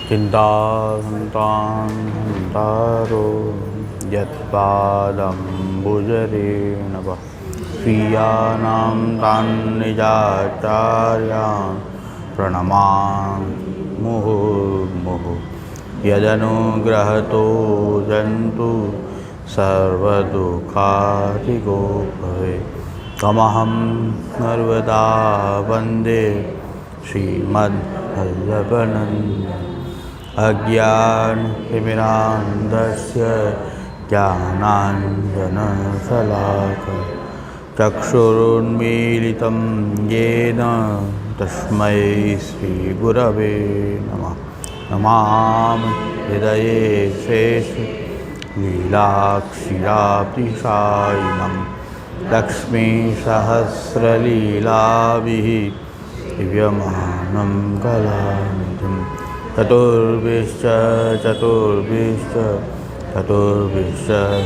चिन्ताहन्तां हन्तारो यत्पादम्बुजरेणवः स्वीयानां तान् निजाचार्यान् प्रणमामि मुहुर्मुहुः यदनुग्रहतो जन्तु सर्वदुःखादिगो भवेत् तमहं सर्वदा वन्दे श्रीमद्वल्लभनन्दनं अज्ञानतिमिरान्धस्य ज्ञानाञ्जनशलाकया चक्षुरुन्मीलितं येन तस्मै श्रीगुरवे नमः। नमामि हृदये शेषलीलाक्षिराब्धिशायिनं लक्ष्मीसहस्रलीलाभिः दिव्यमानं कलानिधिं चतुर्भिश्च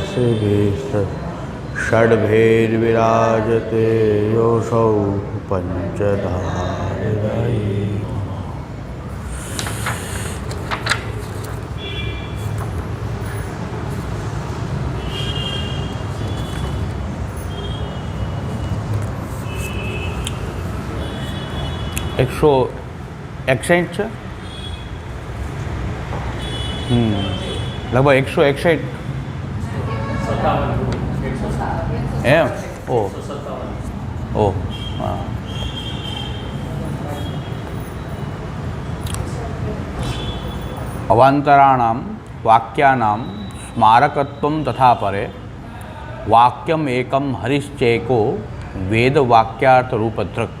श्रीभिश्च षड्भैर्विराजते योऽसौ पंचधा हृदये। 161 છે લગભગ 161 એમ ઓ હા અવાંતરાણામ વાક્યાનામ સ્મારકત્વમ તથા પરે વાક્યમ એકમ હરિશ્ચેકો વેદ વાક્યાર્થ રૂપધ્રક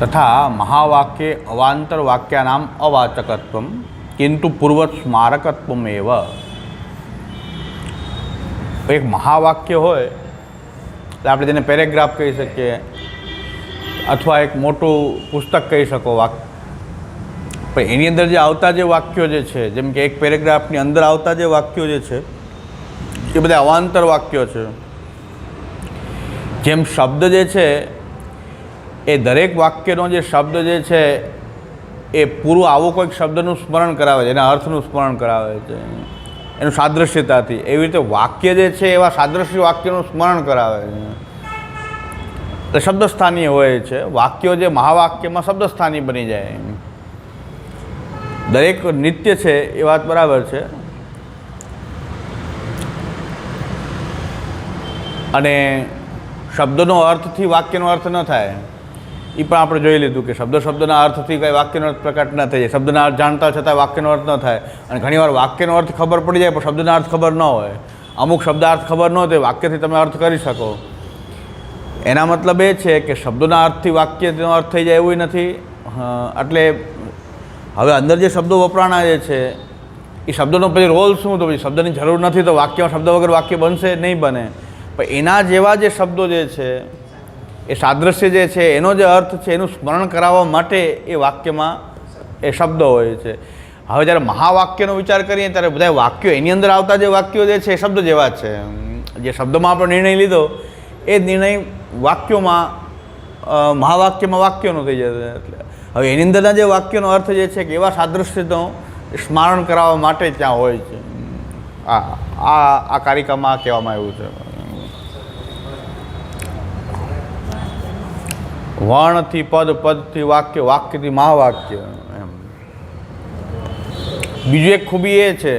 तथा महावाक्ये अवांतर वाक्यानाम अवाचकत्वम किंतु पूर्वत स्मारकत्वम एव। एक महावाक्य होय तो આપણે તેને પેરેગ્રાફ કહી શકીએ અથવા એક મોટું પુસ્તક કહી શકો વાક્ય, પણ એની અંદર જે આવતા જે વાક્યો જે છે, જેમ કે એક પેરેગ્રાફની અંદર આવતા જે વાક્યો જે છે એ બધા અવાંતર વાક્યો છે। જેમ શબ્દ જે છે એ દરેક વાક્યનો જે શબ્દ જે છે એ પૂરું આવો કોઈક શબ્દનું સ્મરણ કરાવે છે, એના અર્થનું સ્મરણ કરાવે છે એનું સાદૃશ્યતાથી, એવી રીતે વાક્ય જે છે એવા સાદૃશ્ય વાક્યનું સ્મરણ કરાવે છે, એટલે શબ્દસ્થાનીય હોય છે વાક્યો જે મહાવાક્યમાં શબ્દસ્થાની બની જાય। દરેક નિત્ય છે એ વાત બરાબર છે, અને શબ્દનો અર્થથી વાક્યનો અર્થ ન થાય એ પણ આપણે જોઈ લીધું કે શબ્દના અર્થથી કંઈ વાક્યનો અર્થ પ્રકટ ન થઈ જાય, શબ્દના અર્થ જાણતા છતાં વાક્યનો અર્થ ન થાય, અને ઘણીવાર વાક્યનો અર્થ ખબર પડી જાય પણ શબ્દના અર્થ ખબર ન હોય, અમુક શબ્દાર્થ ખબર ન હોય વાક્યથી તમે અર્થ કરી શકો। એના મતલબ એ છે કે શબ્દોના અર્થથી વાક્યનો અર્થ થઈ જાય એવું નથી। એટલે હવે અંદર જે શબ્દો વપરાણા જે છે એ શબ્દોનો પછી રોલ શું, તો પછી શબ્દની જરૂર નથી તો વાક્યમાં શબ્દ વગર વાક્ય બનશે નહીં બને, પણ એના જેવા જે શબ્દો જે છે એ સાદૃશ્ય જે છે એનો જે અર્થ છે એનું સ્મરણ કરાવવા માટે એ વાક્યમાં એ શબ્દો હોય છે। હવે જ્યારે મહાવાક્યનો વિચાર કરીએ ત્યારે બધા વાક્યો એની અંદર આવતા જે વાક્યો જે છે એ શબ્દ જેવા છે, જે શબ્દોમાં આપણે નિર્ણય લીધો એ નિર્ણય વાક્યોમાં મહાવાક્યમાં વાક્યોનો થઈ જશે। એટલે હવે એની અંદરના જે વાક્યોનો અર્થ જે છે કે એવા સાદૃશ્યનો સ્મરણ કરાવવા માટે ત્યાં હોય છે। આ કારિકામાં કહેવામાં આવ્યું છે। વર્ણથી પદ, પદથી વાક્ય, વાક્યથી મહાવાક્ય એમ। બીજું એક ખૂબી એ છે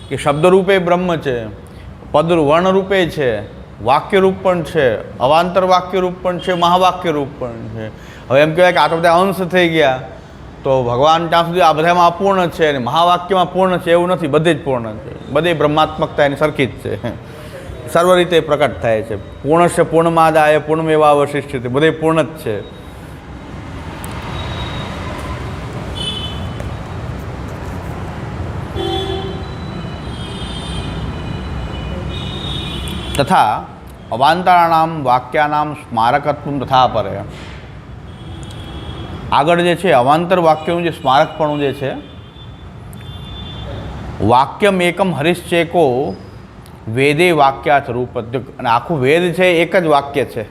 કે શબ્દરૂપે બ્રહ્મ છે, પદ વર્ણરૂપે છે, વાક્યરૂપ પણ છે, અવાંતર વાક્યરૂપ પણ છે, મહાવાક્યરૂપ પણ છે। હવે એમ કહેવાય કે આ તો બધા અંશ થઈ ગયા, તો ભગવાન ત્યાં સુધી આ બધામાં અપૂર્ણ છે અને મહાવાક્યમાં પૂર્ણ છે એવું નથી, બધે જ પૂર્ણ છે, બધે બ્રહ્માત્મકતા એની સરખી જ છે, સર્વ રીતે પ્રકટ થાય છે। પૂર્ણસ્ય પૂર્ણમાદાય પૂર્ણમેવા અવશિષ્યતે, બધે પૂર્ણ જ છે। તથા અવાંતરાણામ વાક્યાનામ સ્મારકત્વમ તથા પરે, આગળ જે છે અવાંતર વાક્યનું જે સ્મારકપણું જે છે, વાક્યમ એકમ હરિશ્ચેકો વેદે વાક્યાર્થ રૂપ. અને આખું વેદ છે એક જ વાક્ય છે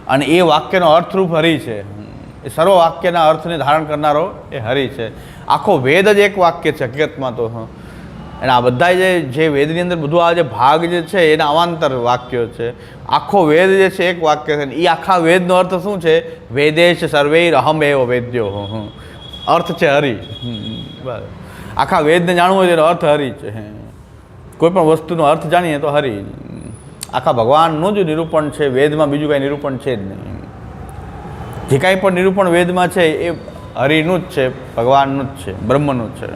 અને એ વાક્યનો અર્થરૂપ હરિ છે. એ સર્વ વાક્યના અર્થને ધારણ કરનારો એ હરિ છે. આખો વેદ જ એક વાક્ય છે હકીકતમાં તો. અને આ બધા જે વેદની અંદર બધું આ જે ભાગ જે છે એના અવાંતર વાક્યો છે. આખો વેદ જે છે એક વાક્ય છે. એ આખા વેદનો અર્થ શું છે? વેદેશ સર્વૈર અહમ એવ વેદ્યો. અર્થ છે હરિ. બરાબર. આખા વેદને જાણવું હોય તેનો અર્થ હરિ છે. કોઈ પણ વસ્તુનો અર્થ જાણીએ તો હરિ. આખા ભગવાનનું જ નિરૂપણ છે વેદમાં, બીજું કાંઈ નિરૂપણ છે જ નહીં. જે કાંઈ પણ નિરૂપણ વેદમાં છે એ હરિનું જ છે, ભગવાનનું જ છે, બ્રહ્મનું જ છે.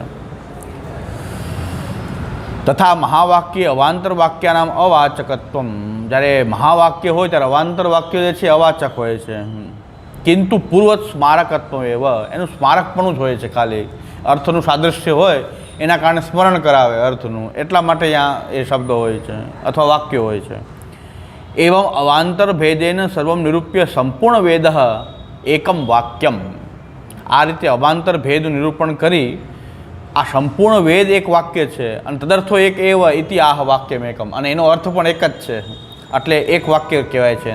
તથા મહાવાક્ય અવાંતર વાક્યાનામ અવાચકત્વમ. જ્યારે મહાવાક્ય હોય ત્યારે અવાંતર વાક્યો જે છે અવાચક હોય છે. કિંતુ પૂર્વત સ્મારકત્વ એવ. એનું સ્મારકપણું જ હોય છે. ખાલી અર્થનું સાદૃશ્ય હોય એના કારણે સ્મરણ કરાવે અર્થનું, એટલા માટે અહીંયા એ શબ્દ હોય છે અથવા વાક્યો હોય છે. એવમ અવાંતર ભેદેન સર્વમ નિરૂપ્ય સંપૂર્ણ વેદ એકમ વાક્યમ. આ રીતે અવાંતર ભેદનું નિરૂપણ કરી આ સંપૂર્ણ વેદ એક વાક્ય છે અને તદર્થો એક એવ ઇતિ આહ વાક્યમ એકમ. અને એનો અર્થ પણ એક જ છે, એટલે એક વાક્ય કહેવાય છે.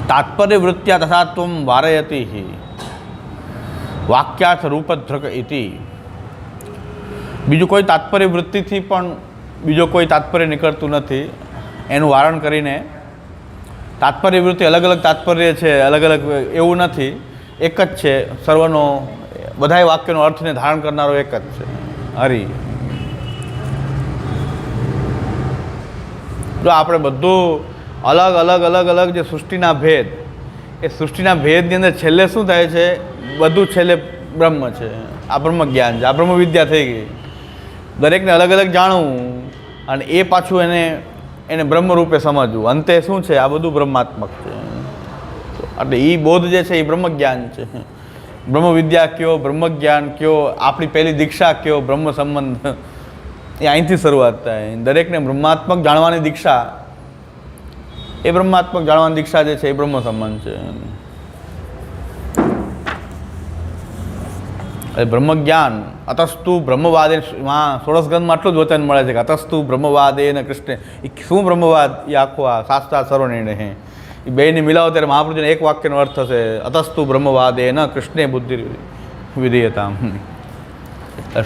તાત્પર્ય વૃત્ત્યા તથા ત્વમ વારયતિ વાક્યાર્થ રૂપધ્રક ઇતિ. બીજું કોઈ તાત્પર્ય વૃત્તિથી પણ બીજો કોઈ તાત્પર્ય નીકળતું નથી. એનું વારણ કરીને તાત્પર્ય વૃત્તિ અલગ અલગ તાત્પર્ય છે, અલગ અલગ એવું નથી, એક જ છે. સર્વનો બધાય વાક્યનો અર્થને ધારણ કરનારો એક જ છે હરિ. જો આપણે બધું અલગ અલગ અલગ અલગ જે સૃષ્ટિના ભેદ, એ સૃષ્ટિના ભેદની અંદર છેલ્લે શું થાય છે? બધું છેલ્લે બ્રહ્મ છે. આ બ્રહ્મ જ્ઞાન છે, આ બ્રહ્મ વિદ્યા થઈ ગઈ. દરેકને અલગ અલગ જાણવું અને એ પાછું એને બ્રહ્મ રૂપે સમજવું. અંતે શું છે? આ બધું બ્રહ્માત્મક છે. એટલે એ બોધ જે છે એ બ્રહ્મ જ્ઞાન છે. બ્રહ્મ વિદ્યા કયો, બ્રહ્મ જ્ઞાન કયો, આપણી પહેલી દીક્ષા કયો, બ્રહ્મ સંબંધ, એ અહીંથી શરૂઆત થાય. દરેકને બ્રહ્માત્મક જાણવાની દીક્ષા, એ બ્રહ્માત્મક જાણવાની દીક્ષા જે છે એ બ્રહ્મ સંબંધ છે. બ્રહ્મ જ્ઞાન અતસ્તુ બ્રહ્મવાદે, સોળસગંધમાં આટલું જ વચન મળે છે કે અતસ્તુ બ્રહ્મવાદે ને કૃષ્ણ. એ શું બ્રહ્મવાદ? એ આખો આ શાસ્ત્રાર્થ સર્વનિર્ણય. એ બેની મિલાવો ત્યારે મહાપ્રભુજીને એક વાક્યનો અર્થ થશે અતસ્તુ બ્રહ્મવાદે ન કૃષ્ણે બુદ્ધિ વિધેયતા.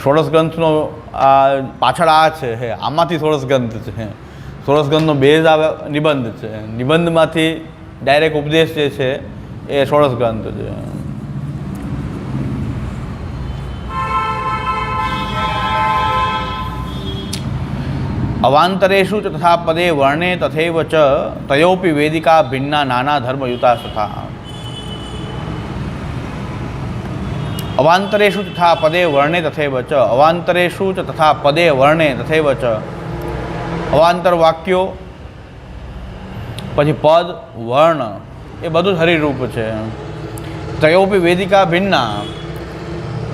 સોળસગ્રંથનો આ પાછળ આ છે, આમાંથી સોળસગ્રંથ છે. સોળસગ્રંથનો બેઝ આવે નિબંધ છે. નિબંધમાંથી ડાયરેક્ટ ઉપદેશ જે છે એ સોળસગ્રંથ છે. અવાંતરેષુ ચ તથા પદે વર્ણે તથૈવ ચ તયોપી વેદિકા ભિન્ના નાના ધર્મયુતા તથા. અવાંતરેષુ તથા પદે વર્ણે તથૈવ ચ. અવાંતરેષુ ચ તથા પદે વર્ણે તથૈવ ચ. અવાંતર વાક્યો પછી પદ વર્ણ એ બધું જ હરિરૂપ છે. તયોપી વેદિકા ભિન્ના.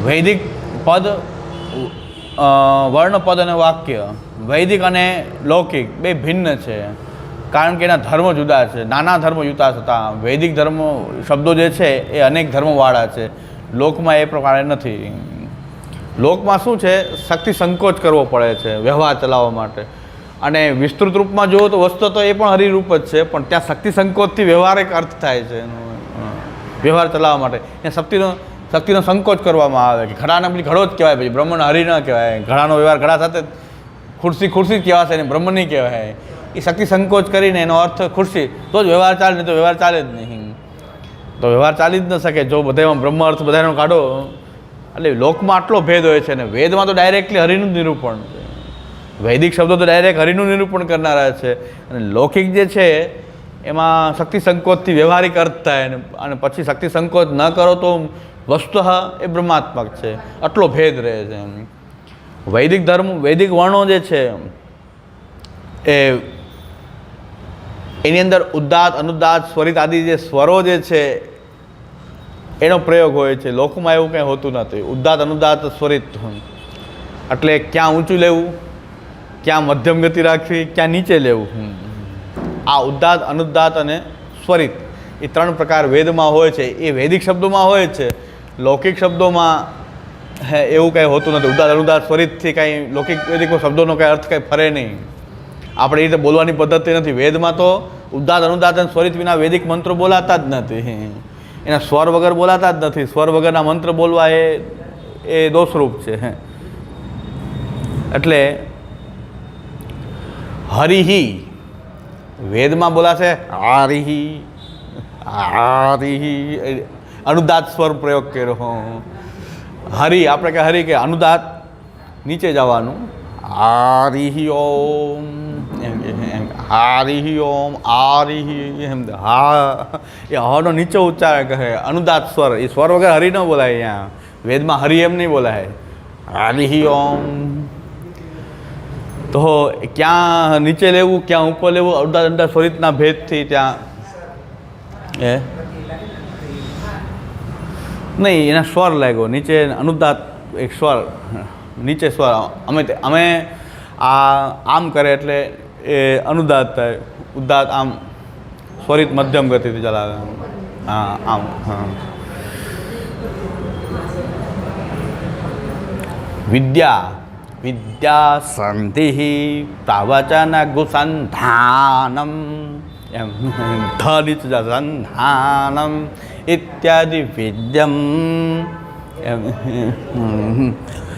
વૈદિક પદ, વર્ણ પદ અને વાક્ય, વૈદિક અને લૌકિક બે ભિન્ન છે. કારણ કે એના ધર્મ જુદા છે. નાના ધર્મ યુતા થતા. વૈદિક ધર્મ શબ્દો જે છે એ અનેક ધર્મવાળા છે. લોકમાં એ પ્રકારે નથી. લોકમાં શું છે? શક્તિ સંકોચ કરવો પડે છે વ્યવહાર ચલાવવા માટે. અને વિસ્તૃત રૂપમાં જુઓ તો વસ્તુ તો એ પણ હરિરૂપ જ છે, પણ ત્યાં શક્તિ સંકોચથી વ્યવહારિક અર્થ થાય છે. વ્યવહાર ચલાવવા માટે ત્યાં શક્તિનો સંકોચ કરવામાં આવે કે ઘડાને પેલી ઘડો જ કહેવાય, પછી બ્રહ્મને હરિ ન કહેવાય. ઘડાનો વ્યવહાર ઘડા સાથે ખુરશી જ કહેવાશે ને બ્રહ્મ નહીં કહેવાય. એ શક્તિ સંકોચ કરીને એનો અર્થ ખુરશી, તો જ વ્યવહાર ચાલે, નહીં તો વ્યવહાર ચાલે જ નહીં. તો વ્યવહાર ચાલી જ ન શકે જો બધામાં બ્રહ્મ અર્થ બધાનો કાઢો. એટલે લોકમાં આટલો ભેદ હોય છે ને વેદમાં તો ડાયરેક્ટલી હરિનું જ નિરૂપણ છે. વૈદિક શબ્દો તો ડાયરેક્ટ હરિનું નિરૂપણ કરનારા છે. અને લૌકિક જે છે એમાં શક્તિ સંકોચથી વ્યવહારિક અર્થ થાય અને પછી શક્તિ સંકોચ ન કરો તો વસ્તુ એ બ્રહ્માત્મક છે. આટલો ભેદ રહે છે. વૈદિક ધર્મ, વૈદિક વર્ણો જે છે એની અંદર ઉદ્દાત, અનુદાત, સ્વરિત આદિ જે સ્વરો જે છે એનો પ્રયોગ હોય છે. લોકમાં એવું કંઈ હોતું નથી. ઉદ્દાત, અનુદાત, સ્વરિત. એટલે ક્યાં ઊંચું લેવું, ક્યાં મધ્યમ ગતિ રાખવી, ક્યાં નીચે લેવું. આ ઉદ્દાત, અનુદાત અને સ્વરિત એ ત્રણ પ્રકાર વેદમાં હોય છે. એ વૈદિક શબ્દોમાં હોય છે. લૌકિક શબ્દોમાં હે એવું કંઈ હોતું નથી. ઉદાત અનુદાત સ્વરિતથી કાંઈ લૌકિક વૈદિક શબ્દોનો કાંઈ અર્થ કંઈ ફરે નહીં. આપણે એ રીતે બોલવાની પદ્ધતિ નથી. વેદમાં તો ઉદાત અનુદાત અને સ્વરિત વિના વૈદિક મંત્રો બોલાતા જ નથી. એના સ્વર વગર બોલાતા જ નથી. સ્વર વગરના મંત્ર બોલવા એ દોષરૂપ છે. એટલે હરિહી વેદમાં બોલાશે આરિહી આરિહી, અનુદાત સ્વર પ્રયોગ કર્યો. હરિ આપણે કે હરિ કે અનુદાત નીચે જવાનું. આરિહી ઓમ હારિહી ઓમ આરિહી એમ. હા એ હનો નીચે ઉચ્ચાર કરે. અનુદાત સ્વર એ સ્વર વગર હરિ ન બોલાય. અહીંયા વેદમાં હરિ એમ નહીં બોલાય. હારિહી ઓમ. તો ક્યાં નીચે લેવું ક્યાં ઉપર લેવું અનુદાત અનુદાત સ્વરિતના ભેદથી ત્યાં નહીં એના સ્વર લાગ્યો. નીચે અનુદાત એક સ્વર નીચે સ્વર. અમે આમ કરે એટલે એ અનુદાત થાય. ઉદાત આમ સ્વરિત મધ્યમ ગતિથી ચલાવે. હા આમ. હા વિદ્યા વિદ્યા સંધિ પ્રવચન ગુસંધાનમ એમ ધનિચ સંધાનમ ઇત્યાદિ વિદ્યમ એમ.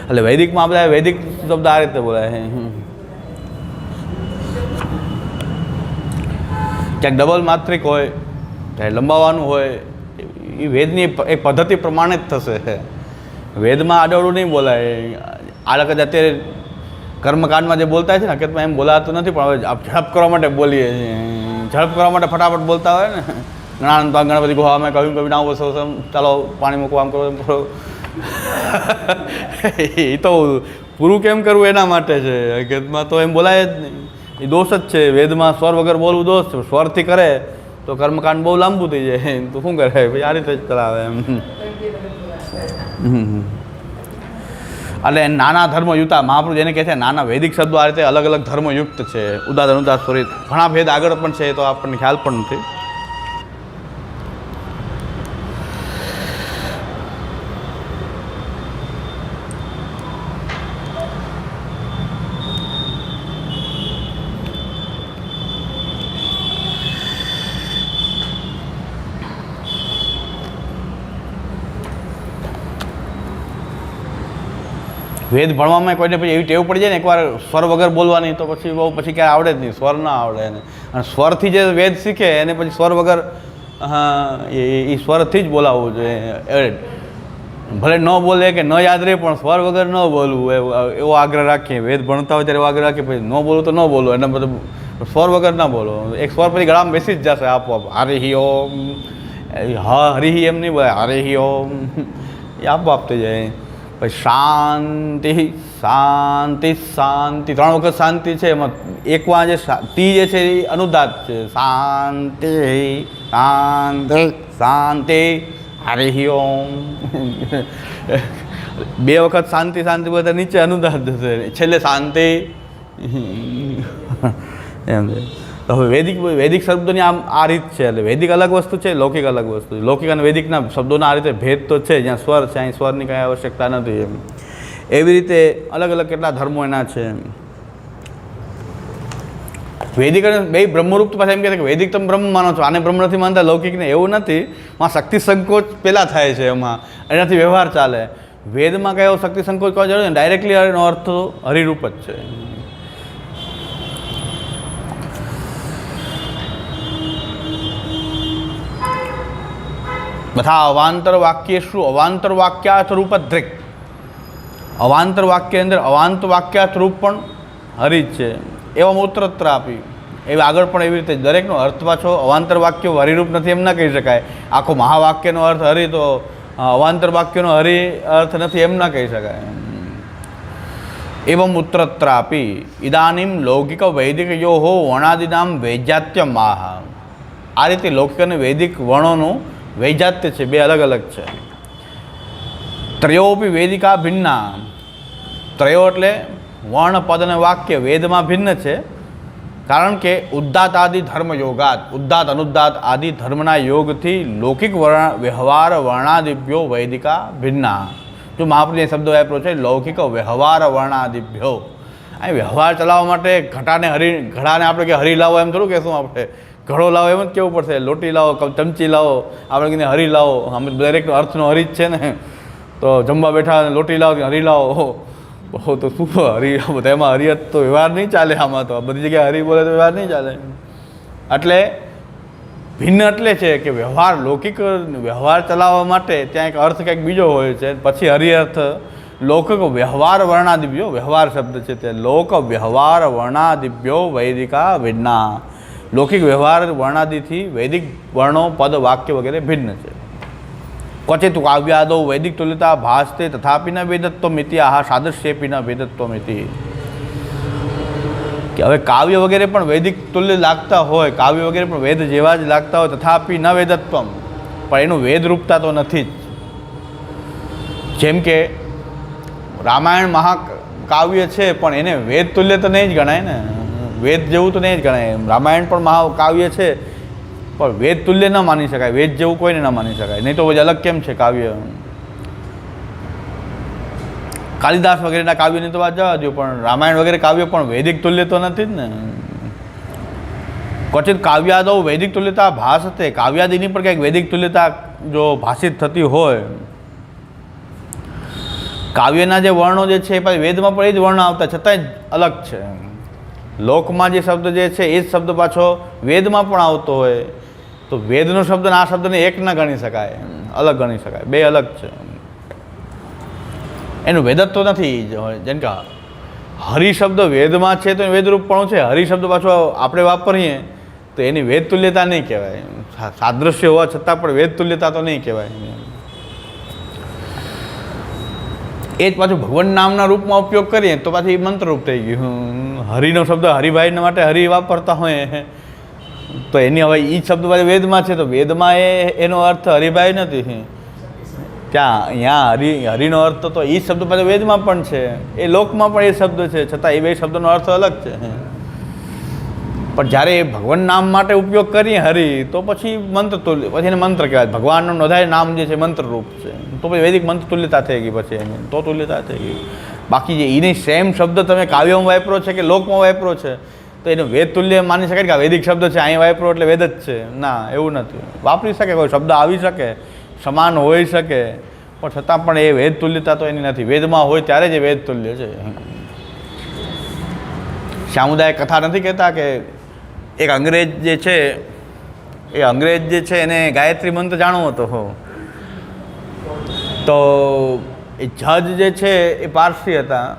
એટલે વૈદિકમાં બધા વૈદિક શબ્દ આ રીતે બોલાય છે. ક્યાંક ડબલ માત્રિક હોય ક્યાંક લંબાવવાનું હોય એ વેદની એક પદ્ધતિ પ્રમાણે જ થશે. વેદમાં આડોળું નહીં બોલાય. આ લોકો અત્યારે કર્મકાંડમાં જે બોલતા છે ને હકીકતમાં એમ બોલાતું નથી, પણ હવે ઝડપ કરવા માટે બોલીએ છીએ. ઝડપ કરવા માટે ફટાફટ બોલતા હોય ને. ગણાનંદ ગણપતિ ગુહા અમે કહ્યું કવિ ના વસો ચાલો પાણી મૂકવા આમ કરો એમ કરો. એ તો પૂરું કેમ કરવું એના માટે છે. હકીકતમાં તો એમ બોલાય જ નહીં. એ દોષ જ છે. વેદમાં સ્વર વગર બોલવું દોષ છે. સ્વરથી કરે તો કર્મકાંડ બહુ લાંબુ થઈ જાય. તો શું કરે ભાઈ આ રીતે જ ચલાવે એમ. એટલે નાના ધર્મયુક્તા મહાપુરુષ જેને કહે છે નાના વૈદિક શબ્દો આ રીતે અલગ અલગ ધર્મયુક્ત છે. ઉદાત અનુદાત સ્વરિત ઘણા ભેદ આગળ પણ છે. તો આપણને ખ્યાલ પણ નથી. વેદ ભણવામાં કોઈને પછી એવી ટેવ પડી જાય ને એકવાર સ્વર વગર બોલવાની તો પછી બહુ પછી ક્યારે આવડે જ નહીં. સ્વર ના આવડે એને. અને સ્વરથી જે વેદ શીખે એને પછી સ્વર વગર એ સ્વરથી જ બોલાવવું જોઈએ. ભલે ન બોલે કે ન યાદ રહે પણ સ્વર વગર ન બોલવું એવો આગ્રહ રાખીએ. વેદ ભણતા હોય ત્યારે એવો આગ્રહ રાખીએ. પછી ન બોલું તો ન બોલો એને બધું સ્વર વગર ના બોલો. એક સ્વર પછી ગળામાં બેસી જ જશે આપોઆપ. હરિ ઓમ હરિ એમ નહીં બોલે હરિ ઓમ એ આપોઆપ થઈ જાય. પછી શાંતિ શાંતિ શાંતિ 3 વખત શાંતિ છે. એમાં એકમાં જે તી જે છે એ અનુદાત છે. શાંતિ શાંતિ શાંતિ હરિ ઓમ. 2 વખત શાંતિ શાંતિ બધા નીચે અનુદાત થશે. છેલ્લે શાંતિ એમ છે. તો હવે વૈદિક શબ્દોની આમ આ રીત છે. એટલે વૈદિક અલગ વસ્તુ છે, લૌકિક અલગ વસ્તુ છે. લૌકિક અને વૈદિકના શબ્દોના આ રીતે ભેદ તો છે. જ્યાં સ્વર છે અહીં સ્વરની કાંઈ આવશ્યકતા નથી. એમ એવી રીતે અલગ અલગ કેટલા ધર્મો એના છે. વૈદિક અને બે બ્રહ્મરૂપ તો પાછા એમ કહે છે કે વૈદિક તમે બ્રહ્મ માનો છો, આને બ્રહ્મ નથી માનતા. લૌકિકને એવું નથી. માં શક્તિ સંકોચ પહેલાં થાય છે. એમાં એનાથી વ્યવહાર ચાલે. વેદમાં કાંઈ એવો શક્તિ સંકોચ કરવા જરૂર નથી. ડાયરેક્ટલી એનો અર્થ હરિરૂપ જ છે. તથા અવાંતર વાક્ય શું અવાંતર વાક્યાર્થ રૂપદ્રિક. અવાંતર વાક્ય અંદર અવાંત વાક્યાર્થ રૂપ પણ હરિ જ છે. એવા ઉત્તરત્ર આપી એવી આગળ પણ એવી રીતે દરેકનો અર્થ પાછો અવાંતર વાક્યો હરિરૂપ નથી એમ ના કહી શકાય. આખો મહાવાક્યનો અર્થ હરિ તો અવાંતર વાક્યનો હરિ અર્થ નથી એમ ના કહી શકાય. એવમ ઉત્તરત્ર આપી ઇદાનીમ લૌકિક વૈદિક યો વર્ણાદિનામ વૈજાત્ય માહ. આ રીતે લૌકિક અને વૈદિક વર્ણોનું વૈજાત્ય છે. 2 અલગ અલગ છે. ત્રયોપી વેદિકા ભિન્ના. ત્રયો એટલે વર્ણ પદ અને વાક્ય વેદમાં ભિન્ન છે. કારણ કે ઉદ્દાત આદિ ધર્મ યોગાત ઉદ્દાત અનુદાત આદિ ધર્મના યોગથી લૌકિક વ્યવહાર વર્ણાદિભ્યો વૈદિકા ભિન્ના. જો મહાપ્રભુએ શબ્દ વાપર્યો છે લૌકિક વ્યવહાર વર્ણાદિભ્યો. અહીં વ્યવહાર ચલાવવા માટે ઘડાને આપણે કે હરી લાવો એમ થોડું કહેશું, આપણે ઘડો લાવો એમ જ કહેવું પડશે, લોટી લાવો, ચમચી લાવો, આપણે કહીને હરી લાવો. અમે દરેકનો અર્થનો હરી જ છે ને. તો જમવા બેઠા લોટી લાવો હરી લાવો, બહુ તો શું હરી બધા એમાં હરિયત તો વ્યવહાર નહીં ચાલે. આમાં તો બધી જગ્યાએ હરી બોલે તો વ્યવહાર નહીં ચાલે. એટલે ભિન્ન એટલે છે કે વ્યવહાર લૌકિક વ્યવહાર ચલાવવા માટે ત્યાં એક અર્થ કંઈક બીજો હોય છે, પછી હરિઅર્થ લૌકિક વ્યવહાર વર્ણાદિભ્યો. વ્યવહાર શબ્દ છે તે લોક વ્યવહાર વર્ણાદિભ્યો વૈદિકા ભિન્ના. લૌકિક વ્યવહાર વર્ણાદિથી વૈદિક વર્ણો પદ વાક્ય વગેરે ભિન્ન છે. ક્વચિત કાવ્યાદો વૈદિક તુલ્યતા ભાસતે તથાપિ ન વેદત્વમિતિ આહા સાદૃશ્યેપી ન વેદત્વમિતિ. કે હવે કાવ્ય વગેરે પણ વૈદિક તુલ્ય લાગતા હોય, કાવ્ય વગેરે પણ વેદ જેવા જ લાગતા હોય, તથાપિ ન વેદત્વમ, પણ એનું વેદરૂપતા તો નથી જ. જેમ કે રામાયણ મહાકાવ્ય છે પણ એને વેદ તુલ્ય તો નહીં જ ગણાય ને, વેદ જેવું તો નહીં જ ગણાય. રામાયણ પણ મહાકાવ્ય છે પણ વેદ તુલ્ય ન માની શકાય, વેદ જેવું કોઈને ન માની શકાય. નહીં તો પછી અલગ કેમ છે કાવ્ય? કાલિદાસ વગેરેના કાવ્યની તો વાત જવા દો, પણ રામાયણ વગેરે કાવ્ય પણ વૈદિક તુલ્ય તો નથી જ ને. ક્વચિત કાવ્યાદો વૈદિક તુલ્યતા ભાસતે, કાવ્યાદિની પર કંઈક વૈદિક તુલ્યતા જો ભાષિત થતી હોય, કાવ્યના જે વર્ણો જે છે એ પછી વેદમાં પણ એ જ વર્ણ આવતા છતાંય અલગ છે. લોકમાં જે શબ્દ જે છે એ જ શબ્દ પાછો વેદમાં પણ આવતો હોય તો વેદનો શબ્દ આ શબ્દને એક ન ગણી શકાય, અલગ ગણી શકાય, બે અલગ છે. એનું વેદત્વ નથી. જેમ કે હરિ શબ્દ વેદમાં છે તો એ વેદરૂપપણું છે, હરિ શબ્દ પાછો આપણે વાપરીએ તો એની વેદ તુલ્યતા નહીં કહેવાય. સાદૃશ્ય હોવા છતાં પણ વેદ તુલ્યતા તો નહીં કહેવાય. એ જ પાછું ભગવાન નામના રૂપમાં ઉપયોગ કરીએ તો પાછી મંત્રરૂપ થઈ ગયું. હરિનો શબ્દ હરિભાઈ માટે હરિ વાપરતા હોય તો એની હવે એ શબ્દ પાછું વેદમાં છે તો વેદમાં એનો અર્થ હરિભાઈ નથી. ત્યાં અહીંયા હરિનો અર્થ તો એ શબ્દ પાછો વેદમાં પણ છે, એ લોકમાં પણ એ શબ્દ છે, છતાં એ બે શબ્દનો અર્થ અલગ છે. પણ જ્યારે એ ભગવાન નામ માટે ઉપયોગ કરીએ હરિ તો પછી મંત્ર તુલ્ય, પછી એને મંત્ર કહેવાય. ભગવાનનું નોંધાય નામ જે છે મંત્રરૂપ છે તો પછી વૈદિક મંત્ર તુલ્યતા થઈ ગઈ, પછી એની તો તુલ્યતા થઈ ગઈ. બાકી જે એની સેમ શબ્દ તમે કાવ્યમાં વાપરો છે કે લોકમાં વાપરો છે તો એને વેદ તુલ્ય માની શકાય કે આ વૈદિક શબ્દ છે, અહીં વાપરો એટલે વેદ જ છે? ના, એવું નથી. વાપરી શકે, કોઈ શબ્દ આવી શકે, સમાન હોઈ શકે, પણ છતાં પણ એ વેદ તુલ્યતા તો એની નથી. વેદમાં હોય ત્યારે જ એ વેદ તુલ્ય છે. સામુદાય કથા નથી કહેતા કે એક અંગ્રેજ જે છે એ અંગ્રેજ જે છે એને ગાયત્રી મંત્ર જાણવો હતો. તો એ જજ જે છે એ પારસી હતા,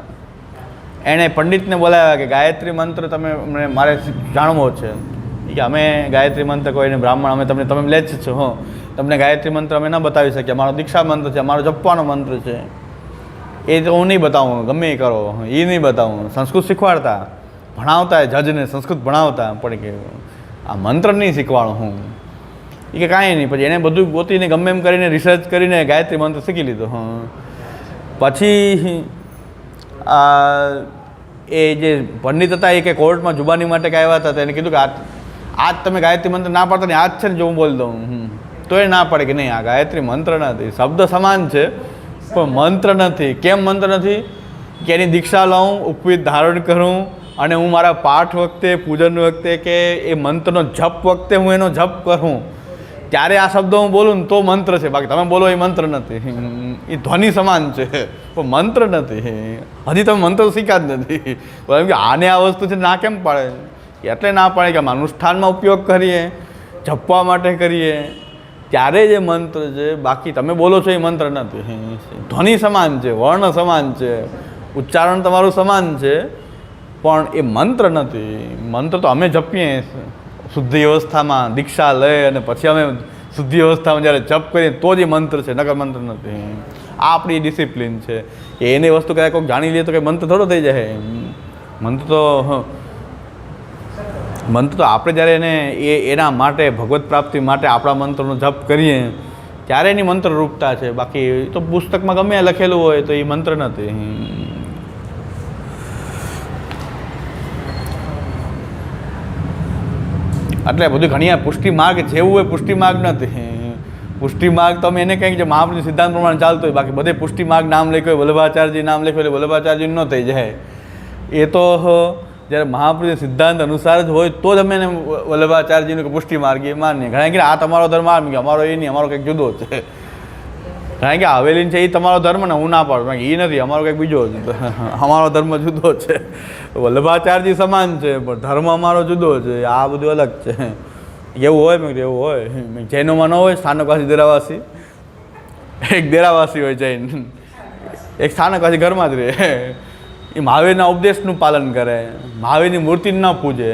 એણે પંડિતને બોલાવ્યા કે ગાયત્રી મંત્ર તમે મારે જાણવો છે. કે અમે ગાયત્રી મંત્ર કોઈને બ્રાહ્મણ અમે તમે લે જ છો, તમને ગાયત્રી મંત્ર અમે ન બતાવી શકીએ, અમારો દીક્ષા મંત્ર છે, અમારો જપવાનો મંત્ર છે, એ તો હું નહીં બતાવું, ગમે એ કરો, એ નહીં બતાવું. સંસ્કૃત શીખવાડતા, ભણાવતા, જજને સંસ્કૃત ભણાવતા, પણ કે આ મંત્ર નહીં શીખવાડું હું. એ કે કાંઈ નહીં. પછી એણે બધું ગોતીને ગમે એમ કરીને રિસર્ચ કરીને ગાયત્રી મંત્ર શીખી લીધો. પછી એ જે પંડિત હતા એ કે કોર્ટમાં જુબાની માટે કે આવ્યા હતા, એને કીધું કે આજ તમે ગાયત્રી મંત્ર ના પાડતા ને આજ છે ને જો હું બોલી દઉં, તો એ ના પડે કે નહીં આ ગાયત્રી મંત્ર નથી, શબ્દ સમાન છે પણ મંત્ર નથી. કેમ મંત્ર નથી? કે એની દીક્ષા લઉં, ઉપવિધ ધારણ કરું અને હું મારા પાઠ વખતે, પૂજન વખતે કે એ મંત્રનો જપ વખતે હું એનો જપ કરું ત્યારે આ શબ્દો હું બોલું ને તો મંત્ર છે. બાકી તમે બોલો એ મંત્ર નથી, એ ધ્વનિ સમાન છે પણ મંત્ર નથી. હજી તમે મંત્ર શીખ્યા જ નથી. એમ કે આને આ વસ્તુ છે ના કેમ પાડે? એટલે ના પાડે કે અનુષ્ઠાનમાં ઉપયોગ કરીએ, જપવા માટે કરીએ ત્યારે જે મંત્ર છે, બાકી તમે બોલો છો એ મંત્ર નથી. ધ્વનિ સમાન છે, વર્ણ સમાન છે, ઉચ્ચારણ તમારું સમાન છે પણ એ મંત્ર નથી. મંત્ર તો અમે જપીએ શુદ્ધિ અવસ્થામાં, દીક્ષા લઈ અને પછી અમે શુદ્ધિ અવસ્થામાં જ્યારે જપ કરીએ તો જ એ મંત્ર છે, નકર મંત્ર નથી. આ આપણી ડિસિપ્લિન છે કે એની વસ્તુ કદાચ કોઈક જાણી લે તો કંઈ મંત્ર થોડો થઈ જાય. મંત્ર તો આપણે જ્યારે એને એના માટે ભગવત પ્રાપ્તિ માટે આપણા મંત્રનો જપ કરીએ ત્યારે એની મંત્ર રૂપતા છે. બાકી તો પુસ્તકમાં ગમે લખેલું હોય તો એ મંત્ર નથી. એટલે બધું ઘણી પુષ્ટિ માર્ગ જેવું હોય પુષ્ટિ માર્ગ નથી. પુષ્ટિ માર્ગ તમે એને કંઈક જે મહાપ્રભુ સિદ્ધાંત પ્રમાણે ચાલતો હોય, બાકી બધે પુષ્ટિ માર્ગ નામ લખ્યું હોય, વલ્લભાચાર્યજી નામ લખ્યું એટલે વલ્લભાચાર્યજી ન થઈ જાય. એ તો જ્યારે મહાપ્રભુ સિદ્ધાંત અનુસાર જ હોય તો જ અમે એને વલ્લભાચાર્યજીનું કે પુષ્ટિ માર્ગ એ માનીએ. ઘણા કે આ તમારો ધર્મ આમ કે અમારો એ નહીં, અમારો કંઈક જુદો છે. કારણ કે હવેલી છે એ તમારો ધર્મ ને હું ના પાડું, કારણ કે એ નથી, અમારો કંઈક બીજો છે, અમારો ધર્મ જુદો છે. વલ્લભાચાર્યજી સમાન છે પણ ધર્મ અમારો જુદો છે, આ બધું અલગ છે. એવું હોય મેં એવું હોય. જૈનોમાં ન હોય સ્થાનકવાસી દેરાવાસી, એક દેરાવાસી હોય જૈન, એક સ્થાનકવાસી ઘરમાં જ રહે. એ મહાવીરના ઉપદેશનું પાલન કરે, મહાવીરની મૂર્તિને ન પૂજે.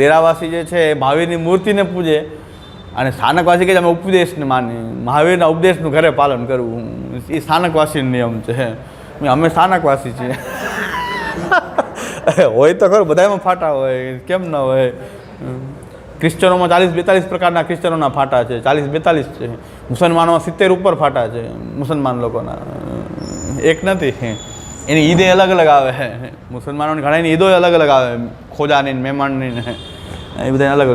દેરાવાસી જે છે એ મહાવીરની મૂર્તિને પૂજે અને સ્થાનકવાસી કે અમે ઉપદેશને માની, મહાવીરના ઉપદેશનું ઘરે પાલન કરવું, એ સ્થાનકવાસી નિયમ છે. અમે સ્થાનકવાસી છીએ. હોય તો ખરું, બધામાં ફાટા હોય, કેમ ન હોય. ક્રિશ્ચનોમાં 40-42 પ્રકારના ક્રિશ્ચનોના ફાટા છે, 40-42 છે. મુસલમાનોમાં 70 ઉપર ફાટા છે મુસલમાન લોકોના, એક નથી. એની ઈદે અલગ અલગ આવે. મુસલમાનોની ઘણાની ઈદો અલગ અલગ આવે, ખોજાની મહેમાનની ને એ બધા અલગ.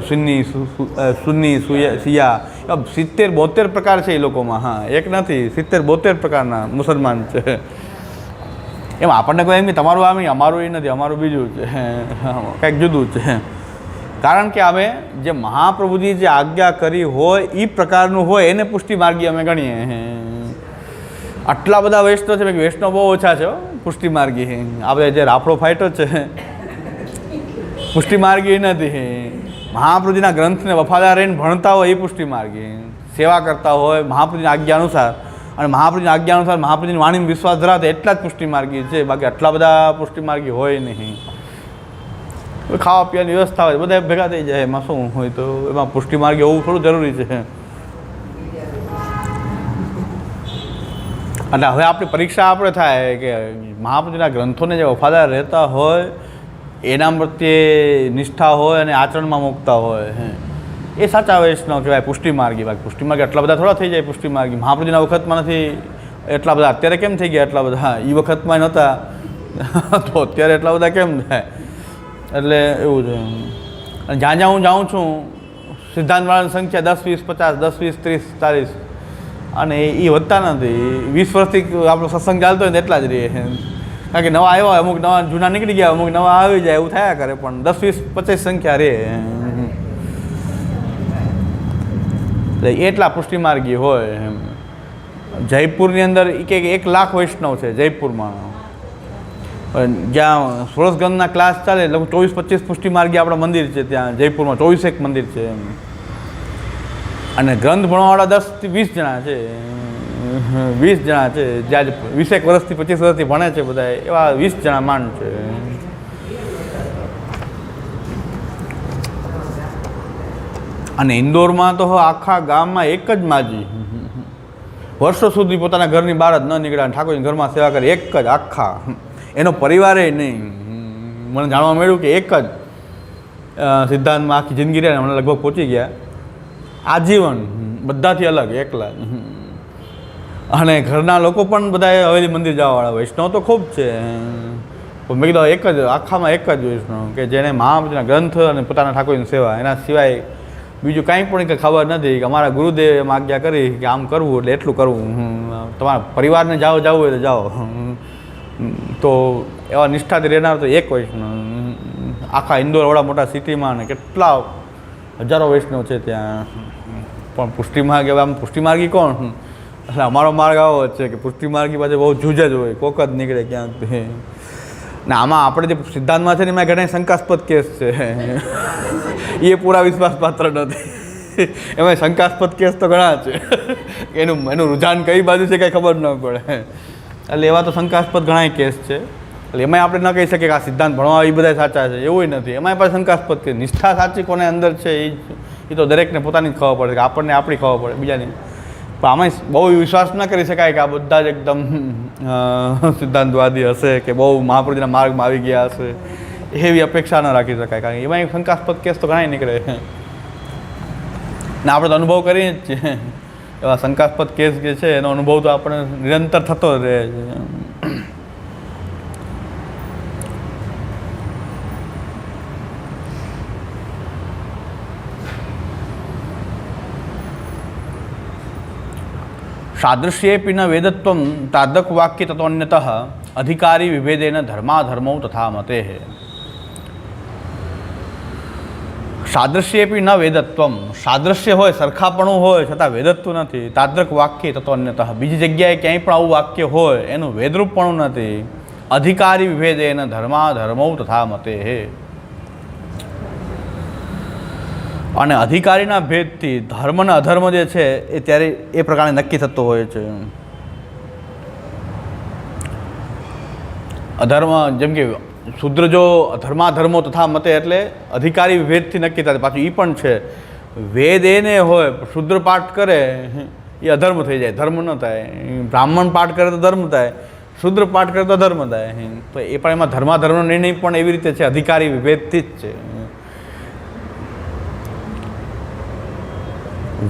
સુન્ની શિયા 70-72 પ્રકાર છે એ લોકોમાં. હા, એક નથી, 70-72 પ્રકારના મુસલમાન છે. એમ આપણને કોઈ એમ કે તમારું આમ અમારું એ નથી, અમારું બીજું છે, કંઈક જુદું છે. કારણ કે અમે જે મહાપ્રભુજી જે આજ્ઞા કરી હોય એ પ્રકારનું હોય એને પુષ્ટિ માર્ગી અમે ગણીએ. આટલા બધા વૈષ્ણવ છે, વૈષ્ણવ બહુ ઓછા છે પુષ્ટિ માર્ગી. આપણે જે રાફડો ફાઇટર છે પુષ્ટિ માર્ગી નથી. મહાપ્રભુજીના ગ્રંથને વફાદાર રહીને ભણતા હોય એ પુષ્ટિ માર્ગી, સેવા કરતા હોય મહાપ્રભુજીની આજ્ઞા અનુસાર અને મહાપ્રભુજીની આજ્ઞા અનુસાર મહાપ્રભુજીની વાણીમાં વિશ્વાસ ધરાવતા એટલા જ પુષ્ટિ માર્ગી છે. બાકી આટલા બધા પુષ્ટિ માર્ગી હોય નહીં. ખાવા પીવાની વ્યવસ્થા હોય, બધા ભેગા થઈ જાય, એમાં શું હોય, તો એમાં પુષ્ટિ માર્ગ હોવું થોડું જરૂરી છે. અને હવે આપણી પરીક્ષા આપણે થાય કે મહાપ્રભુજીના ગ્રંથોને જે વફાદાર રહેતા હોય, એના પ્રત્યે નિષ્ઠા હોય અને આચરણમાં મૂકતા હોય, એ સાચા વૈષ્ણવ કહેવાય પુષ્ટિ માર્ગી. બાકી પુષ્ટિ માર્ગ એટલા બધા થોડા થઈ જાય પુષ્ટિ માર્ગી. મહાપ્રભુજીના વખતમાં નથી એટલા બધા, અત્યારે કેમ થઈ ગયા એટલા બધા, એ વખતમાં નહોતા તો અત્યારે એટલા બધા કેમ થાય. એટલે એવું છે. અને જ્યાં જ્યાં હું જાઉં છું સિદ્ધાંતવાળાની સંખ્યા 10, 20, 50, 10, 20, 30, 40 અને એ વધતા નથી. 20 વર્ષથી આપણો સત્સંગ ચાલતો હોય ને એટલા જ રહીએ. કારણ કે નવા આવ્યા હોય, અમુક નવા જૂના નીકળી ગયા, અમુક નવા આવી જાય, એવું થયા કરે. પણ 10, 20, 25 સંખ્યા રહે. એટલે એટલા પુષ્ટિ માર્ગી હોય. જયપુરની અંદર એક લાખ વૈષ્ણવ છે જયપુરમાં. જ્યાં સોળસગંજના ક્લાસ ચાલે લગભગ 24-25 પુષ્ટિ માર્ગી આપણા મંદિર છે ત્યાં જયપુરમાં. 24 મંદિર છે. અને ગ્રંથ ભણવાવાળા 10 થી 20 જણા છે. 20 જણા છે. જ્યાં 20 વર્ષથી 25 વર્ષથી ભણે છે બધા, એવા 20 જણા માંડ છે. અને ઇન્દોરમાં તો આખા ગામમાં એક જ માજી વર્ષો સુધી પોતાના ઘરની બહાર જ ન નીકળ્યા, ઠાકોરજીના ઘરમાં સેવા કરી. એક જ આખા, એનો પરિવારે નહીં. મને જાણવા મળ્યું કે એક જ સિદ્ધાંતમાં આખી જિંદગી રહે, મને લગભગ પહોંચી ગયા આજીવન, બધાથી અલગ, એકલા. અને ઘરના લોકો પણ બધા હવેલી મંદિર જવાવાળા. વૈષ્ણવ તો ખૂબ છે, મેં કીધું એક જ આખામાં એક જ વૈષ્ણવ કે જેને મહાપ્રભુના ગ્રંથ અને પોતાના ઠાકોરની સેવા, એના સિવાય બીજું કાંઈ પણ કંઈ ખબર નથી. કે અમારા ગુરુદેવે એમ આજ્ઞા કરી કે આમ કરવું એટલે એટલું કરવું. તમારા પરિવારને જાઓ હોય તો જાઓ. તો એવા નિષ્ઠાથી રહેનાર તો એક વૈષ્ણવ આખા ઇન્દોર મોટા સિટીમાં, ને કેટલા હજારો વૈષ્ણવ છે ત્યાં. પણ પુષ્ટિ માર્ગ, હવે આમ પુષ્ટિ માર્ગી કોણ? એટલે અમારો માર્ગ આવો છે કે પુષ્ટિ માર્ગી પાસે બહુ જૂજ જ હોય, કોક જ નીકળે ક્યાંક. ને આમાં આપણે જે સિદ્ધાંતમાં છે ને એમાં ઘણા શંકાસ્પદ કેસ છે, એ પૂરા વિશ્વાસપાત્ર નથી. એમાં શંકાસ્પદ કેસ તો ઘણા છે. એનું રુઝાન કઈ બાજુ છે કંઈ ખબર ન પડે. એટલે એવા તો શંકાસ્પદ ઘણા કેસ છે. એટલે એમાંય આપણે ન કહી શકીએ કે આ સિદ્ધાંત ભણવા એ બધા સાચા છે, એવું નથી. એમાંય પાછું શંકાસ્પદ કે નિષ્ઠા સાચી કોને અંદર છે એ તો દરેકને પોતાની જ ખબર પડે, કે આપણને આપણી ખબર પડે, બીજાની. પણ આમાં બહુ વિશ્વાસ ન કરી શકાય કે આ બધા જ એકદમ સિદ્ધાંતવાદી હશે કે બહુ મહાપ્રભુજીના માર્ગમાં આવી ગયા હશે, એવી અપેક્ષા ન રાખી શકાય. કારણ કે એમાં શંકાસ્પદ કેસ તો ઘણા નીકળે ને આપણે તો અનુભવ કરીએ જ છીએ. એવા શંકાસ્પદ કેસ જે છે એનો અનુભવ તો આપણે નિરંતર થતો જ રહે છે. સાદૃશ્યેપી ન વેદત્વમ તાદક વાક્ય તત્વન્યતઃ અધિકારી વિભેદેન ધર્માધર્મો તથા મતે. સાદૃશ્યેપી ન વેદત્વમ, સાદૃશ્ય હોય, સરખાપણું હોય, છતાં વેદત્વ નથી. તાદક વાક્ય તત્વન્યતઃ, બીજી જગ્યાએ ક્યાંય પણ આવું વાક્ય હોય એનું વેદરૂપપણું નથી. અધિકારી વિભેદેન ધર્માધર્મો તથા મતે. અને અધિકારીના ભેદથી ધર્મ અને અધર્મ જે છે એ ત્યારે એ પ્રકારે નક્કી થતો હોય છે. અધર્મ જેમ કે શુદ્ર જો ધર્માધર્મો તથા મતે એટલે અધિકારી વિભેદથી નક્કી થાય. પાછું એ પણ છે વેદ એને હોય, શુદ્ર પાઠ કરે એ અધર્મ થઈ જાય, ધર્મ ન થાય. બ્રાહ્મણ પાઠ કરે તો ધર્મ થાય, શુદ્ર પાઠ કરે તો ધર્મ થાય. તો એ પણ એમાં ધર્માધર્મનો નિર્ણય પણ એવી રીતે છે, અધિકારી વિભેદથી જ છે.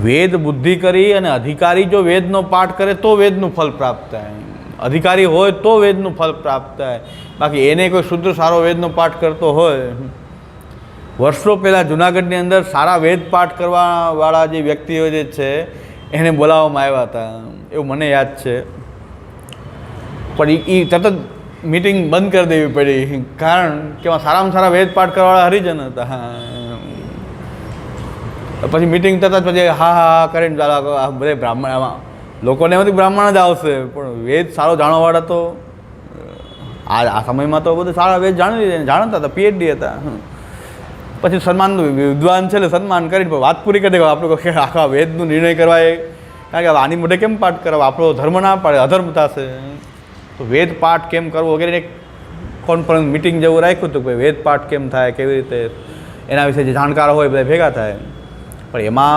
વેદ બુદ્ધિ કરી અને અધિકારી જો વેદનો પાઠ કરે તો વેદનું ફલ પ્રાપ્ત થાય. અધિકારી હોય તો વેદનું ફલ પ્રાપ્ત થાય. બાકી એને કોઈ શુદ્ર સારો વેદનો પાઠ કરતો હોય. વર્ષો પહેલાં જુનાગઢની અંદર સારા વેદ પાઠ કરવાવાળા જે વ્યક્તિઓ જે છે એને બોલાવવામાં આવ્યા હતા, એવું મને યાદ છે. પણ એ તરત જ મિટિંગ બંધ કરી દેવી પડી, કારણ કે એમાં સારામાં સારા વેદ પાઠ કરવાવાળા હરિજન હતા. પછી મિટિંગ થતાં જ પછી હા હા કરીને ચાલો બધે બ્રાહ્મણ, આમાં લોકોને એમાંથી બ્રાહ્મણ જ આવશે, પણ વેદ સારો જાણવાવાળા તો આ સમયમાં તો બધું સારા વેદ જાણતા હતા, પીએચડી હતા. પછી સન્માનનું વિદ્વાન છે એટલે સન્માન કરીને વાત પૂરી કરી દે. આપણે આખા વેદનું નિર્ણય કરવા એ, કારણ કે આની મોઢે કેમ પાઠ કરવા, આપણો ધર્મ ના પાડે, અધર્મ થશે. તો વેદ પાઠ કેમ કરવો વગેરે એક કોન્ફરન્સ મિટિંગ જેવું રાખ્યું હતું કે વેદ પાઠ કેમ થાય, કેવી રીતે એના વિશે જે જાણકાર હોય બધા ભેગા થાય. પણ એમાં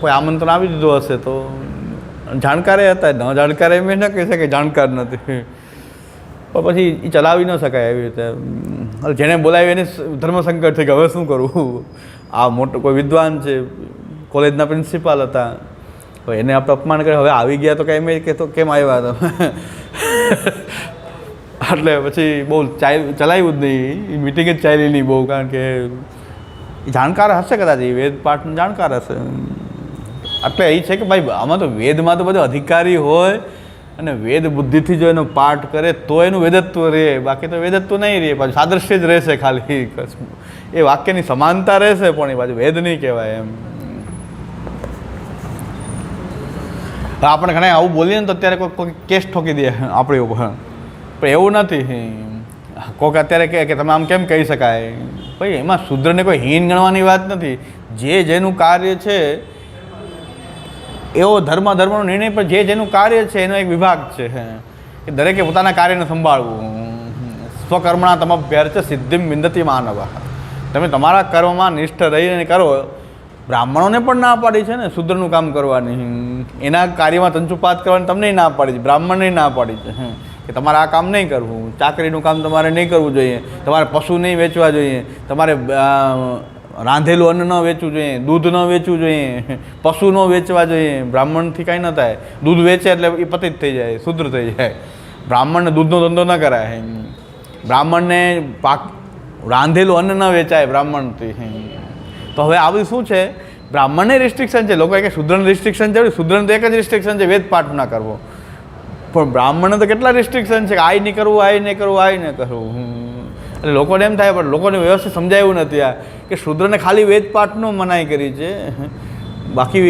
કોઈ આમંત્રણ આવી દીધું હશે તો જાણકારે હતા, ન જાણકારે એમ ન કહી શકે જાણકાર નથી. પણ પછી એ ચલાવી ન શકાય એવી રીતે. જેને બોલાવી એને ધર્મસંકટ થઈ કે હવે શું કરવું. આ મોટો કોઈ વિદ્વાન છે, કોલેજના પ્રિન્સિપાલ હતા, તો એને આપણે અપમાન કરે, હવે આવી ગયા તો કંઈ એમ કે તો કેમ આવ્યા હતા. એટલે પછી બહુ ચલાવ્યું જ નહીં, એ મિટિંગ જ ચાલી નહીં બહુ, કારણ કે જાણકાર હશે કદાચ, એ વેદ પાઠનો જાણકાર હશે. એટલે એ છે કે ભાઈ આમાં તો વેદમાં તો બધો અધિકારી હોય અને વેદ બુદ્ધિથી જો એનો પાઠ કરે તો એનું વેદત્વ રહે, બાકી તો વેદત્વ નહીં રહે. પાછું સાદૃશ્ય જ રહેશે, ખાલી એ વાક્યની સમાનતા રહેશે, પણ એ પાછું વેદ નહીં કહેવાય એમ. આપણે ઘણા આવું બોલીએ ને તો અત્યારે કોઈ કેસ ઠોકી દે આપણી ઉપર, પણ એવું નથી. કોઈક અત્યારે કહે કે તમે આમ કેમ કહી શકાય. ભાઈ એમાં શૂદ્રને કોઈ હીન ગણવાની વાત નથી. જે જેનું કાર્ય છે એવો ધર્મનો નિર્ણય, પણ જે જેનું કાર્ય છે એનો એક વિભાગ છે કે દરેકે પોતાના કાર્યને સંભાળવું. સ્વકર્મણા તમભ્યર્ચ સિદ્ધિમ વિંદતિ માનવ. તમે તમારા કર્મમાં નિષ્ઠ રહીને કરો. બ્રાહ્મણોને પણ ના પાડી છે ને શૂદ્રનું કામ કરવાની, એના કાર્યમાં તંચુપાત કરવાની તમને ના પાડી છે, બ્રાહ્મણને ના પાડી છે કે તમારે આ કામ નહીં કરવું, ચાકરીનું કામ તમારે નહીં કરવું જોઈએ, તમારે પશુ નહીં વેચવા જોઈએ, તમારે રાંધેલું અન્ન ન વેચવું જોઈએ, દૂધ ન વેચવું જોઈએ, પશુ ન વેચવા જોઈએ. બ્રાહ્મણથી કાંઈ ન થાય. દૂધ વેચે એટલે એ પતિત થઈ જાય, શુદ્ર થઈ જાય. બ્રાહ્મણને દૂધનો ધંધો ન કરાય. બ્રાહ્મણને રાંધેલું અન્ન ન વેચાય બ્રાહ્મણથી. તો હવે આ બધું શું છે, બ્રાહ્મણને રિસ્ટ્રિક્શન છે. લોકો કે શૂદ્રને રિસ્ટ્રિક્શન છે, શૂદ્રને તો એક જ રિસ્ટ્રિક્શન છે, વેદ પાઠ ના કરવો. પણ બ્રાહ્મણને તો કેટલા રિસ્ટ્રિક્શન છે કે આ નહીં કરવું, આ નહીં કરવું, આ નહીં કરવું. એટલે લોકોને એમ થાય, પણ લોકોને વ્યવસ્થિત સમજાયું નથી આ કે શૂદ્રને ખાલી વેદ પાઠનો મનાઈ કરી છે, બાકી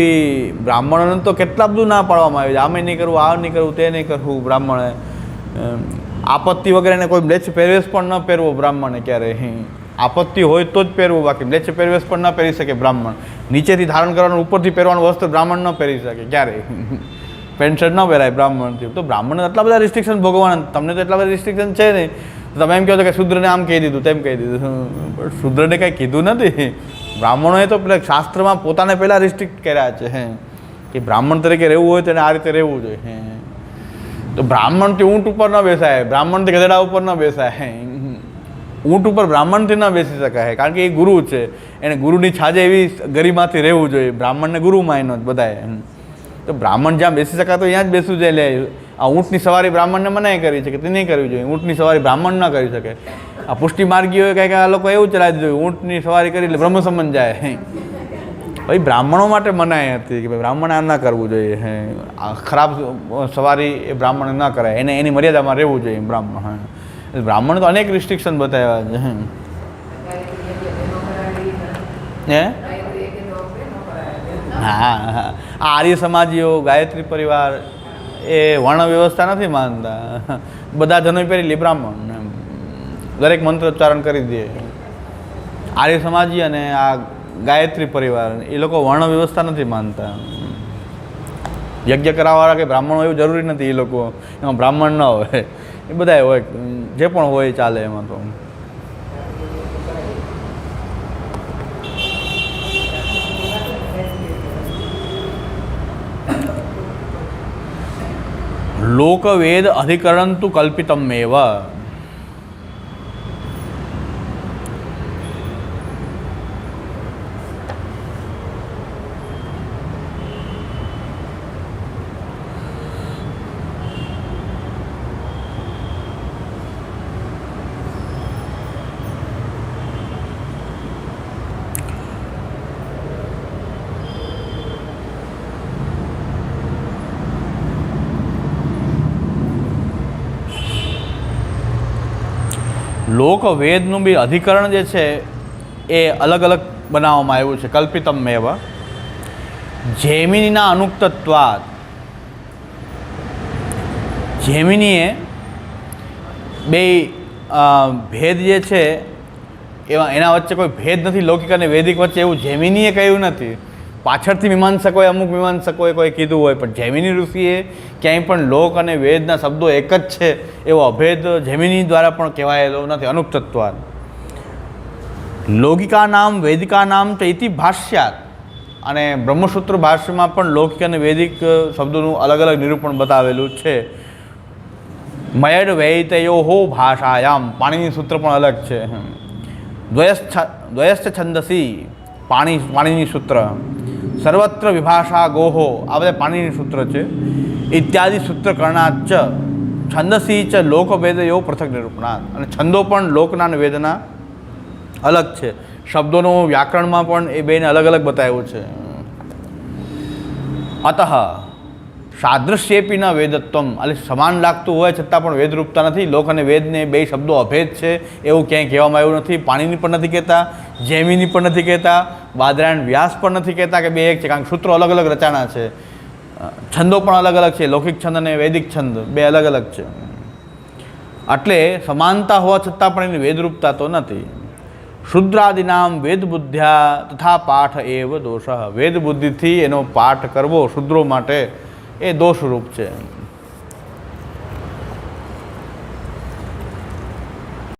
બ્રાહ્મણોને તો કેટલા બધું ના પાડવામાં આવે છે. આમે નહીં કરવું, આ નહીં કરવું, તે નહીં કરવું. બ્રાહ્મણે આપત્તિ વગેરેને કોઈ મ્લેચ્છ પહેરવેશ પણ ન પહેરવો બ્રાહ્મણે ક્યારેય. આપત્તિ હોય તો જ પહેરવું, બાકી મ્લેચ્છ પહેરવેશ પણ ન પહેરી શકે બ્રાહ્મણ. નીચેથી ધારણ કરવાનું, ઉપરથી પહેરવાનું વસ્ત્ર બ્રાહ્મણ ન પહેરી શકે ક્યારેય. પેન્ટ શર્ટ ન પહેરાય બ્રાહ્મણથી. તો બ્રાહ્મણને એટલા બધા રિસ્ટ્રિક્શન ભોગવવાના, તમને તો એટલા બધા રિસ્ટ્રિક્શન છે નહીં. તમે એમ કહો છો કે શૂદ્રને આમ કહી દીધું, તેમ કહી દીધું, પણ શૂદ્રને કાંઈ કીધું નથી. બ્રાહ્મણોએ તો પેલા શાસ્ત્રમાં પોતાને પહેલાં રિસ્ટ્રિક્ટ કર્યા છે કે બ્રાહ્મણ તરીકે રહેવું હોય તો એને આ રીતે રહેવું જોઈએ. તો બ્રાહ્મણથી ઊંટ ઉપર ન બેસાય, બ્રાહ્મણથી ગધેડા ઉપર ન બેસાય. ઊંટ ઉપર બ્રાહ્મણથી ન બેસી શકાય, કારણ કે એ ગુરુ છે, એને ગુરુની છાજે એવી ગરિમાથી રહેવું જોઈએ. બ્રાહ્મણને ગુરુ માન્યો જ બધાએ. તો બ્રાહ્મણ જ્યાં બેસી શકાય તો ત્યાં જ બેસવું જોઈએ. લે આ ઊંટની સવારી બ્રાહ્મણને મનાઈ કરી છે કે તે નહીં કરવી જોઈએ. ઊંટની સવારી બ્રાહ્મણ ન કરી શકે. આ પુષ્ટિ માર્ગીઓએ કંઈક આ લોકો એવું ચલાવી દીધું, ઊંટની સવારી કરી એટલે બ્રહ્મસંબંધ જાય. ભાઈ બ્રાહ્મણો માટે મનાઈ હતી કે ભાઈ બ્રાહ્મણે આમ ના કરવું જોઈએ, હે ખરાબ સવારી એ બ્રાહ્મણ ના કરાય, એને એની મર્યાદામાં રહેવું જોઈએ બ્રાહ્મણ. હા, બ્રાહ્મણ તો અનેક રિસ્ટ્રિક્શન બતાવ્યા છે. હે હા હા, આર્ય સમાજીઓ ગાયત્રી પરિવાર એ વર્ણ વ્યવસ્થા નથી માનતા. બધા જનોઈ પહેરી લે બ્રાહ્મણ, દરેક મંત્ર ઉચ્ચારણ કરી દે. આર્ય સમાજી અને આ ગાયત્રી પરિવાર એ લોકો વર્ણ વ્યવસ્થા નથી માનતા. યજ્ઞ કરાવવાળા કે બ્રાહ્મણો એવું જરૂરી નથી, એ લોકો એમાં બ્રાહ્મણ ન હોય, એ બધા હોય, જે પણ હોય ચાલે એમાં. તો લોકવેદ અધિકરણ તુ કલ્પિતમેવ. લોકવેદનું બી અધિકરણ જે છે એ અલગ અલગ બનાવવામાં આવ્યું છે. કલ્પિતમેવ જૈમિનીના અનુક્તત્વાદ. જૈમિનીએ બે ભેદ જે છે એના વચ્ચે કોઈ ભેદ નથી, લૌકિક અને વૈદિક વચ્ચે, એવું જૈમિનીએ કહ્યું નથી. પાછળથી મીમાંસકોએ અમુક મીમાંસકોએ કોઈ કીધું હોય, પણ જૈમિની ઋષિએ ક્યાંય પણ લોક અને વેદના શબ્દો એક જ છે એવો અભેદ જૈમિની દ્વારા પણ કહેવાયેલો નથી. અનુક્તત્વાદ લૌકિકા નામ વૈદિકા નામ તો ઇતિ ભાષ્યાત. અને બ્રહ્મસૂત્ર ભાષ્યમાં પણ લૌકિક અને વૈદિક શબ્દોનું અલગ અલગ નિરૂપણ બતાવેલું છે. મયડ વૈતયો ભાષાયામ, પાણીની સૂત્ર પણ અલગ છે. દ્વયશ્ચ છંદસી, પાણીની સૂત્ર. સર્વત્ર વિભાષા ગોહો, આ બધા પાણીની સૂત્ર છે. ઇત્યાદિ સૂત્રકરણાચ છંદસી ચ લોકવેદયો પૃથક નિરૂપણાત. અને છંદો પણ લોકના અને વેદના અલગ છે. શબ્દોનું વ્યાકરણમાં પણ એ બેને અલગ અલગ બતાવ્યું છે. અતઃ સાદૃશ્યેપી ન વેદત્વમ, એટલે સમાન લાગતું હોય છતાં પણ વેદરૂપતા નથી. લોક અને વેદને બે શબ્દો અભેદ છે એવું ક્યાંય કહેવામાં આવ્યું નથી. પાણીની પણ નથી કહેતા, જૈમિની પણ નથી કહેતા, બાદરાયણ વ્યાસ પણ નથી કહેતા કે બે એક છે, કારણ કે સૂત્રો અલગ અલગ રચાણા છે. છંદો પણ અલગ અલગ છે, લૌકિક છંદ અને વૈદિક છંદ બે અલગ અલગ છે. એટલે સમાનતા હોવા છતાં પણ એની વેદરૂપતા તો નથી. શુદ્રાદિનામ વેદ બુદ્ધ્યા તથા પાઠ એવ દોષ. વેદ બુદ્ધિથી એનો પાઠ કરવો શુદ્રો માટે એ દોષરૂપ છે.